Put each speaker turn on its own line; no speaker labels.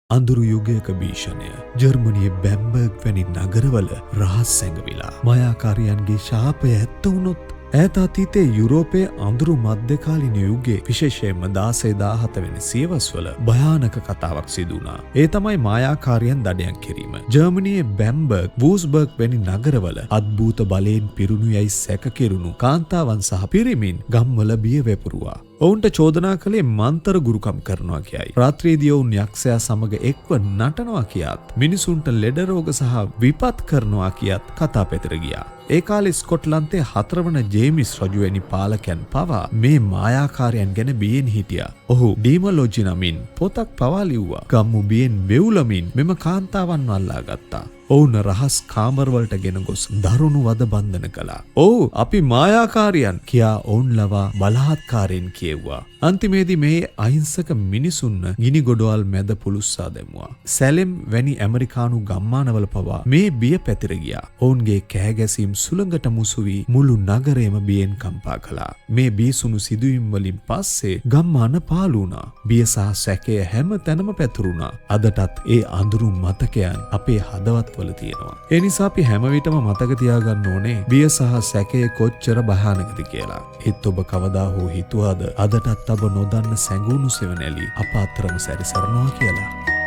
අඳුරු යුගයක භීෂණය ජර්මනියේ බැම්බර්ග් වැනි නගරවල රහස් සැඟවිලා මායාකාරියන්ගේ ශාපය ඇත්ත වුණොත් ඈත අතීතයේ යුරෝපයේ අඳුරු මධ්‍යකාලීන යුගයේ විශේෂයෙන්ම 16-17 වෙනි සියවස්වල භයානක කතාවක් සිදු වුණා. ඒ තමයි මායාකාරියන් දඩයම් කිරීම. ජර්මනියේ බැම්බර්ග්, වූස්බර්ග් වැනි නගරවල අද්භූත බලයෙන් පිරුණු යයි සැකකිරුණු කාන්තාවන් සහ පිරිමින් ගම්වල බිය වැපුරුවා. ඔවුන්ට චෝදනා කළේ මන්තර ගුරුකම් කරනවා කියයි. රාත්‍රියේදී ඔවුන් යක්ෂයා සමග එක්ව නටනවා කියාත් මිනිසුන්ට ලෙඩ රෝග සහ විපත් කරනවා කියාත් කතා පැතිර ගියා. ඒ කාලේ ස්කොට්ලන්තයේ 4 වන ජේමිස් රජු වැනි පාලකයන් පවා මේ මායාකාරයන් ගැන බියෙන් හිටියා. ඔහු ඩීමොලොජි නමින් පොතක් පවා ලිව්වා. ගම්මු බියෙන් වෙවුලමින් මෙම කාන්තාවන්ව අල්ලා ගත්තා. ඔවුන් රහස් කාමරවලට ගෙන ගොස් දරුණු වද බන්ධන කළා. "ඔව් අපි මායාකාරයන්" කියා ඔවුන් ලවා බලහත්කාරයෙන් කියෙව්වා. අන්තිමේදී මේ අහිංසක මිනිසුන්ව ගිනි ගොඩවල් මැද පුළුස්සා දැමුවා. සැලෙම් වැනි ඇමරිකානු ගම්මානවල පවා මේ බිය පැතිර ගියා. ඔවුන්ගේ කෑගැසීම් සුළඟට මුසු වී මුළු නගරයම බියෙන් කම්පා කළා. මේ බියසුණු සිදුවීම් වලින් පස්සේ ගම්මාන පාළු වුණා. බිය සහ සැකය හැම තැනම පැතුරුණා. අදටත් ඒ අඳුරු මතකයන් අපේ හදවත් වල තියෙනවා. ඒ නිසා අපි හැම විටම මතක තියාගන්න ඕනේ බිය සහ සැකය කොච්චර භයානකද කියලා. ඒත් ඔබ කවදා හෝ හිතුවාද අදටත් ඔබ නොදන්න සැඟුණු සෙවණැලි අප අතරම සැරිසරනවා කියලා?